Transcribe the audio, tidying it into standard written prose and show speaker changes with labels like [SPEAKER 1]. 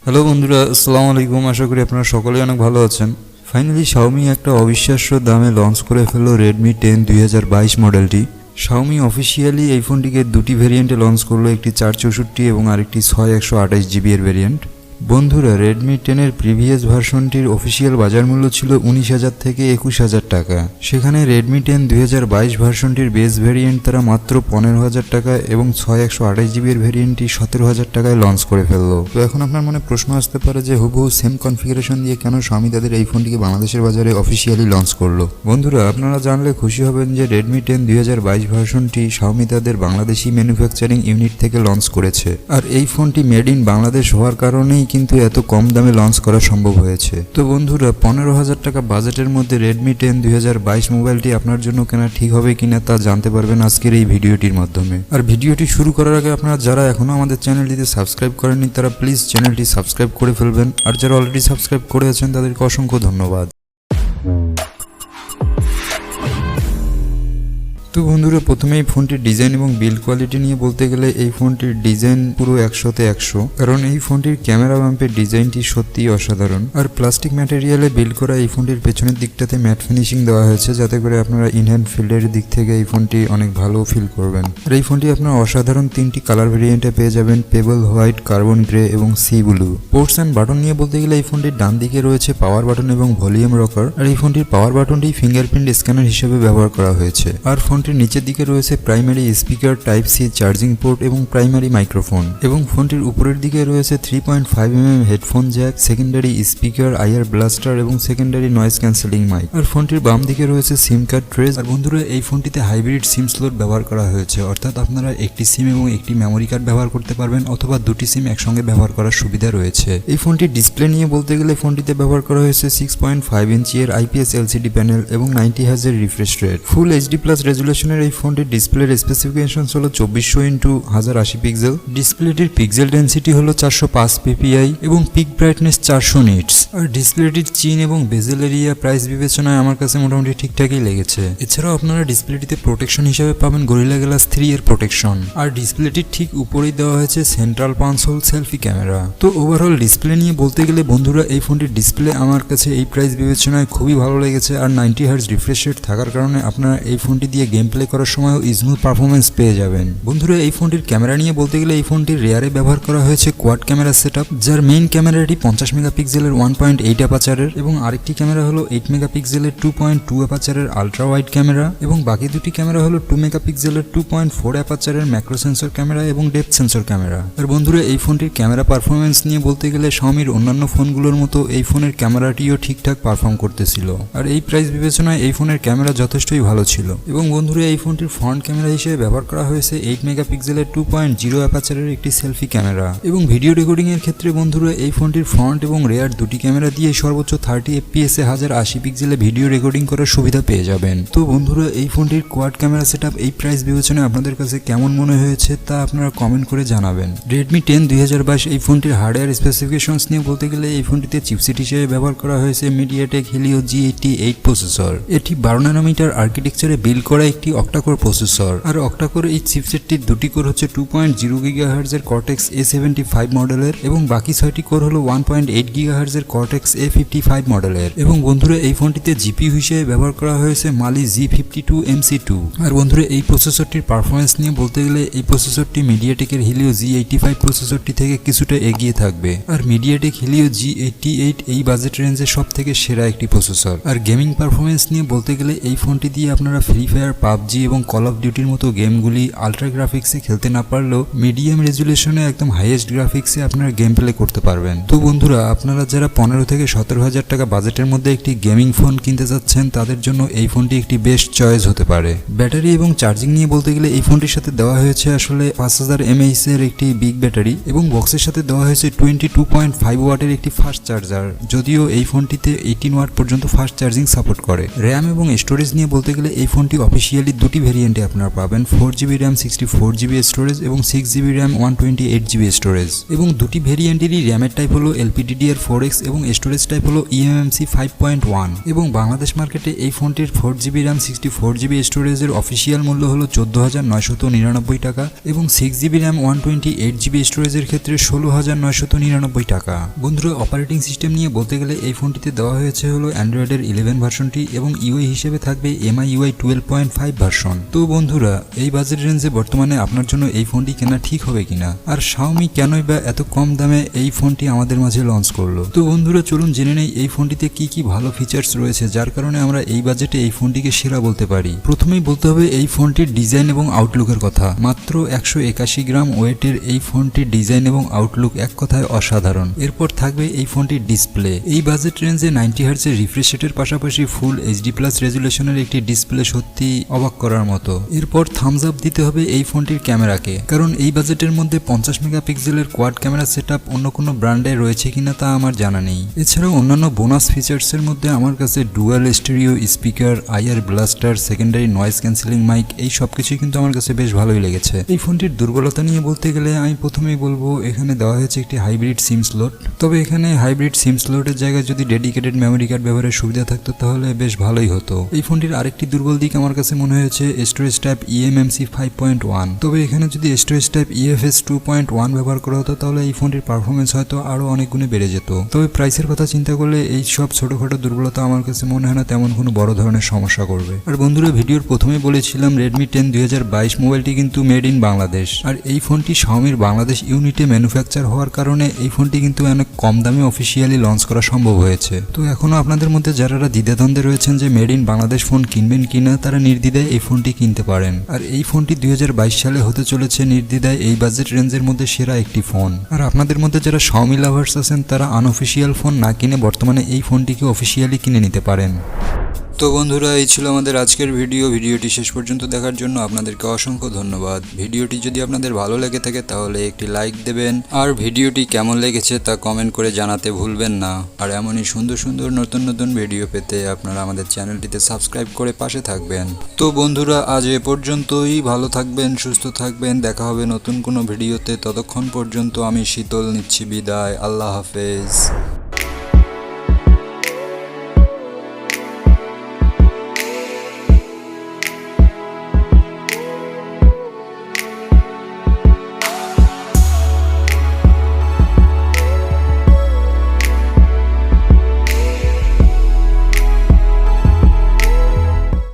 [SPEAKER 1] Hello বন্ধুরা, আসসালামু আলাইকুম। আশা করি আপনারা সকলেই অনেক ভালো আছেন। ফাইনালি শাওমি একটা অবিশ্বাস্য দামে লঞ্চ করে ফেললো রেডমি 10 2022 মডেলটি। শাওমি অফিসিয়ালি এই ফোনটিকে দুটি ভেরিয়েন্টে লঞ্চ করলো, একটি 464 এবং আরেকটি 6128GB এর ভেরিয়েন্ট। বন্ধুরা, রেডমি 10 প্রিভিয়াস ভার্সনটির অফিসিয়াল বাজার মূল্য ছিল 19,000 থেকে 21,000 টাকা। সেখানে রেডমি 10 2022 ভার্সনটির বেস ভেরিয়েন্ট তারা মাত্র 15,000 টাকা এবং 6128GB এর ভেরিয়েন্টটি 17,000 টাকায় লঞ্চ করে ফেললো। তো এখন আপনার মনে প্রশ্ন আসতে পারে যে হুবহু সেম কনফিগারেশন দিয়ে কেন শাওমি তাদের এই ফোনটিকে বাংলাদেশের বাজারে অফিসিয়ালি লঞ্চ করলো। বন্ধুরা, আপনারা জানলে খুশি হবেন যে রেডমি 10 2022 ভার্সনটি শাওমি তাদের বাংলাদেশি ম্যানুফ্যাকচারিং ইউনিট থেকে লঞ্চ করেছে। আর এই ফোনটি মেড ইন বাংলাদেশ হওয়ার কারণেই কিন্তু এত কম দামে লঞ্চ করা সম্ভব হয়েছে। তো বন্ধুরা, 15,000 টাকা বাজেটের মধ্যে রেডমি 10 2022 মোবাইলটি আপনার জন্য কেনা ঠিক হবে কিনা তা জানতে পারবেন আজকের এই ভিডিওটির মাধ্যমে। আর ভিডিওটি শুরু করার আগে আপনারা যারা এখনো আমাদের চ্যানেলটিতে সাবস্ক্রাইব করেননি তারা প্লিজ চ্যানেলটি সাবস্ক্রাইব করে ফেলবেন। আর যারা অলরেডি সাবস্ক্রাইব করে আছেন তাদেরকে অসংখ্য ধন্যবাদ। তো বন্ধুরা, প্রথমেই ফোনটির ডিজাইন এবং বিল্ড কোয়ালিটি নিয়ে বলতে গেলে এই ফোনটির ডিজাইন পুরো 100তে 100, কারণ এই ফোনটির ক্যামেরা বাম্পের ডিজাইনটি সত্যিই অসাধারণ। আর প্লাস্টিক ম্যাটেরিয়ালে বিল্ড করা এই ফোনটির পেছনের দিকটাতে ম্যাট ফিনিশিং দেওয়া হয়েছে, যাতে করে আপনারা ইনহ্যান্ড ফিল্ডের দিক থেকে এই ফোনটি অনেক ভালো ফিল করবেন। আর এই ফোনটি আপনারা অসাধারণ 3টি কালার ভেরিয়েন্টে পেয়ে যাবেন, পেবল হোয়াইট, কার্বন গ্রে এবং C blue. Ports and button নিয়ে বলতে গেলে এই ফোনটির ডান দিকে রয়েছে পাওয়ার বাটন এবং ভলিউম রকার। আর এই ফোনটির পাওয়ার বাটনটি ফিঙ্গারপ্রিন্ট স্ক্যানার হিসেবে ব্যবহার করা হয়েছে। আর ফোনটির নিচের দিকে রয়েছে primary speaker, type C charging port এবং প্রাইমারি মাইক্রোফোন। এবং ফোনটির উপরের দিকে রয়েছে 3.5mm headphone jack, secondary speaker, IR blaster এবং সেকেন্ডারি নয়েজ ক্যান্সেলিং মাইক। আর ফোনটির বাম দিকে রয়েছে সিম কার্ড ট্রেস। আর বন্ধুরা, এই ফোনটিতে হাইব্রিড সিম স্লট ব্যবহার করা হয়েছে, অর্থাৎ আপনারা একটি সিম এবং একটি মেমোরি কার্ড ব্যবহার করতে পারবেন অথবা দুটি সিম একসঙ্গে ব্যবহার করার সুবিধা রয়েছে। এই ফোনটির ডিসপ্লে নিয়ে বলতে গেলে ফোনটিতে ব্যবহার করা হয়েছে 6.5 ইঞ্চি এর IPS LCD প্যানেল এবং 90 Hz এর রিফ্রেশ রেট। ফুল HD+ রেজুলেশনের এই ফোনটির ডিসপ্লের স্পেসিফিকেশন হলো 2400x1080 পিক্সেল। ডিসপ্লেটির পিক্সেল ডেন্সিটি হলো 405 ppi এবং পিক ব্রাইটনেস 400 নিটস। আর ডিসপ্লেটির চিন এবং বেজেল এরিয়া প্রাইস বিবেচনায় আমার কাছে মোটামুটি ঠিকঠাকই লেগেছে। এছাড়াও আপনারা ডিসপ্লেটিতে প্রোটেকশন হিসেবে পাবেন গরিলা গ্লাস 3 এর প্রোটেকশন। আর ডিসপ্লেটির ঠিক উপরেই দেওয়া হয়েছে central punch whole selfie camera. তো ওভারঅল ডিসপ্লে নিয়ে বলতে গেলে বন্ধুরা, এই ফোনটির ডিসপ্লে আমার কাছে এই প্রাইস বিবেচনায় খুবই ভালো লেগেছে। আর 90 Hz রিফ্রেশ রেট থাকার কারণে আপনারা এই ফোনটি দিয়ে গেম প্লে করার সময়ও স্মুথ পারফরমেন্স পেয়ে যাবেন। বন্ধুরা, এই ফোনটির ক্যামেরা নিয়ে বলতে গেলে এই ফোনটির রেয়ারে ব্যবহার করা হয়েছে কোয়াড ক্যামেরা সেটআপ, যার মেইন ক্যামেরাটি 50 মেগাপিক্সেলের 1.8 অ্যাপাচারের এবং আরেকটি ক্যামেরা হলো 8 মেগাপিক্সেলের 2.2 অ্যাপাচারের আলট্রা ওয়াইড ক্যামেরা এবং বাকি দুটি ক্যামেরা হলো 2 মেগাপিক্সেলের 2.4 অ্যাপাচারের ম্যাক্রো সেন্সর ক্যামেরা এবং ডেপথ সেন্সর ক্যামেরা। আর বন্ধুরা, এই ফোনটির ক্যামেরা পারফরমেন্স নিয়ে বলতে গেলে শাওমির অন্যান্য ফোনগুলোর মতো এই ফোনের ক্যামেরাটিও ঠিকঠাক পারফর্ম করতেছিল। আর এই প্রাইস বিবেচনায় এই ফোনের ক্যামেরা যথেষ্টই ভালো ছিল। এবং বন্ধুরা, এই ফোনটির ফ্রন্ট ক্যামেরা হিসেবে ব্যবহার করা হয়েছে 8 মেগাপিক্সেলের 2.0 অ্যাপাচারের একটি সেলফি ক্যামেরা। এবং ভিডিও রেকর্ডিং এর ক্ষেত্রে বন্ধুরা, এই ফোনটির ফ্রন্ট এবং রেয়ার দুটি ক্যামেরা দিয়ে সর্বোচ্চ 30 fps এ 1080 পিক্সেলে ভিডিও রেকর্ডিং করার সুবিধা পেয়ে যাবেন। তো বন্ধুরা, এই ফোনটির কোয়াড ক্যামেরা সেটআপ এই প্রাইস বিবেচনায় আপনাদের কাছে কেমন মনে হয়েছে তা আপনারা কমেন্ট করে জানাবেন। রেডমি 10 2022 এই ফোনটির হার্ডওয়্যার স্পেসিফিকেশনস নিয়ে বলতে গেলে এই ফোনটিতে চিপসেট হিসেবে ব্যবহার করা হয়েছে মিডিয়াটেক হিলিও G88 প্রসেসর। এটি 12 ন্যানোমিটার আর্কিটেকচারে বিল্ড করা একটি অক্টাকোর প্রসেসর। আর অক্টাকোর এই চিপসেটটির দুটি কোর হচ্ছে 2.0 GHz এর Cortex A75 মডেলের এবং বাকি 6টি কোর হলো 1.8 GHz এর Cortex A55 মডেলের। এবং বন্ধুরা, এই ফোনটিতে জিপিইউ হিসেবে ব্যবহার করা হয়েছে মালি G52 MC2। আর বন্ধুরা, এই প্রসেসরটির পারফরমেন্স নিয়ে বলতে গেলে এই প্রসেসরটি মিডিয়াটেকের হিলিও G85 প্রসেসরটি থেকে কিছুটা এগিয়ে থাকবে। আর মিডিয়াটেক হিলিও G88 এই বাজেট রেঞ্জে সব থেকে সেরা একটি প্রসেসর। আর গেমিং পারফরমেন্স নিয়ে বলতে গেলে এই ফোনটি দিয়ে আপনারা ফ্রি ফায়ার, পাবজি এবং কল অফ ডিউটির মতো গেমগুলি আলট্রা গ্রাফিক্সে খেলতে না পারলেও মিডিয়াম রেজুলেশনে একদম হাইয়েস্ট গ্রাফিক্সে আপনারা গেম প্লে করতে পারবেন। তো বন্ধুরা, আপনারা যারা 15 থেকে 17,000 টাকা বাজেটের মধ্যে একটি গেমিং ফোন কিনতে যাচ্ছেন তাদের জন্য এই ফোনটি একটি বেস্ট চয়েস হতে পারে। ব্যাটারি এবং চার্জিং নিয়ে বলতে গেলে এই ফোনটির সাথে দেওয়া হয়েছে আসলে 5000 mAh এর একটি বিগ ব্যাটারি এবং বক্সের সাথে দেওয়া হয়েছে 22.5 ওয়াটের একটি ফাস্ট চার্জার, যদিও এই ফোনটিতে 18 ওয়াট পর্যন্ত ফাস্ট চার্জিং সাপোর্ট করে। র্যাম এবং স্টোরেজ নিয়ে বলতে গেলে এই ফোনটি অফিসিয়াল অফিসিয়ালি দুটি ভেরিয়েন্টে আপনারা পাবেন 4GB RAM 64GB স্টোরেজ এবং 6GB RAM 128GB স্টোরেজ, এবং দুটি ভেরিয়েন্টেরই র্যামের টাইপ হলো LPDDR4X এবং স্টোরেজ টাইপ হলো eMMC 5.1। এবং বাংলাদেশ মার্কেটে এই ফোনটির 4GB RAM 64GB স্টোরেজের অফিসিয়াল মূল্য হলো 14,999 টাকা এবং 6GB RAM 128GB স্টোরেজের ক্ষেত্রে 16,999 টাকা। বন্ধুরা, অপারেটিং সিস্টেম নিয়ে বলতে গেলে এই ফোনটিতে দেওয়া হয়েছে হলো অ্যান্ড্রয়েডের 11 ভার্সনটি এবং ইউআই হিসেবে থাকবে MIUI 12.5 ভার্সন। তো বন্ধুরা, এই বাজেট রেঞ্জে বর্তমানে আপনার জন্য এই ফোনটি কেনা ঠিক হবে কিনা, আর Xiaomi কেনই বা এত কম দামে এই ফোনটি আমাদের মাঝে লঞ্চ করলো। তো বন্ধুরা, চলুন জেনে নেই এই ফোনটিতে কি কি ভালো ফিচার্স রয়েছে যার কারণে আমরা এই বাজেটে এই ফোনটিকে সেরা বলতে পারি। প্রথমেই বলতে হবে এই ফোনটির ডিজাইন এবং আউটলুকের কথা। মাত্র 181 গ্রাম ওয়েটের এই ফোনটির ডিজাইন এবং আউটলুক এক কথায় অসাধারণ। এরপর থাকবে এই ফোনটির ডিসপ্লে। এই বাজেট রেঞ্জে 90 হার্টজের রিফ্রেশ রেটের পাশাপাশি ফুল HD+ রেজুলেশনের একটি ডিসপ্লে সত্যি অবাক করার মতো। এরপর থামস আপ দিতে হবে এই ফোনটির ক্যামেরাকে, কারণ এই বাজেটের মধ্যে 50 মেগাপিক্সেলের কোয়াড ক্যামেরা সেটআপ অন্য কোনো ব্র্যান্ডে রয়েছে কিনা তা আমার জানা নেই। এছাড়াও অন্যান্য বোনাস ফিচার্সের মধ্যে আমার কাছে dual stereo speaker, IR blaster, secondary noise cancelling mic, এই সব কিছুই কিন্তু আমার কাছে বেশ ভালোই লেগেছে। এই ফোনটির দুর্বলতা নিয়ে বলতে গেলে আমি প্রথমেই বলবো এখানে দেওয়া হয়েছে একটি হাইব্রিড সিম স্লট। তবে এখানে হাইব্রিড সিম স্লটের জায়গায় যদি ডেডিকেটেড মেমোরি কার্ড ব্যবহারের সুবিধা থাকতো তাহলে বেশ ভালোই হতো। এই ফোনটির আরেকটি দুর্বল দিক আমার কাছে মনে হয়েছে স্টোরেজ টাইপ eMMC 5.1। তবে এখানে যদি স্টোরেজ টাইপ EFS 2.1 ব্যবহার করা হতো তাহলে এই ফোনটির পারফরমেন্স হয়তো আরো অনেক গুণে বেড়ে যেত। তবে প্রাইসের কথা চিন্তা করলে এই সব ছোটখাটো দুর্বলতা আমার কাছে মনে হয় না তেমন কোনো বড় ধরনের সমস্যা করবে। আর বন্ধুরা, ভিডিওর প্রথমে বলেছিলাম Redmi 10 2022 মোবাইলটি কিন্তু মেড ইন বাংলাদেশ, আর এই ফোনটি Xiaomiর বাংলাদেশ ইউনিটে ম্যানুফ্যাকচার হওয়ার কারণে এই ফোনটি কিন্তু অনেক কম দামে অফিসিয়ালি লঞ্চ করা সম্ভব হয়েছে। তো এখনো আপনাদের মধ্যে যারা দ্বিধাদ্বন্দ্বে রয়েছেন যে মেড ইন বাংলাদেশ ফোন কিনবেন কিনা, তারা নির্দ্বিধায় এই ফোনটি কিনতে পারেন। আর এই ফোনটি 2022 সালে হতে চলেছে নির্দ্বিধায় এই বাজেট রেঞ্জের মধ্যে সেরা একটি ফোন। আর আপনাদের মধ্যে যারা Xiaomi লাভার্স আছেন তারা আনঅফিসিয়াল ফোন না কিনে বর্তমানে এই ফোনটিকে অফিসিয়ালি কিনে নিতে পারেন। তো বন্ধুরা, এই ছিল আমাদের আজকের ভিডিওটি শেষ পর্যন্ত দেখার জন্য আপনাদেরকে অসংখ্য ধন্যবাদ। ভিডিওটি যদি আপনাদের ভালো লেগে থাকে তাহলে একটি লাইক দেবেন, আর ভিডিওটি কেমন লেগেছে তা কমেন্ট করে জানাতে ভুলবেন না। আর এমনই সুন্দর সুন্দর নতুন নতুন ভিডিও পেতে আপনারা আমাদের চ্যানেলটিতে সাবস্ক্রাইব করে পাশে থাকবেন। তো বন্ধুরা, আজ এ পর্যন্তই। ভালো থাকবেন, সুস্থ থাকবেন, দেখা হবে নতুন কোনো ভিডিওতে। ততক্ষণ পর্যন্ত আমি শীতল নিচ্ছি বিদায়। আল্লাহ হাফেজ।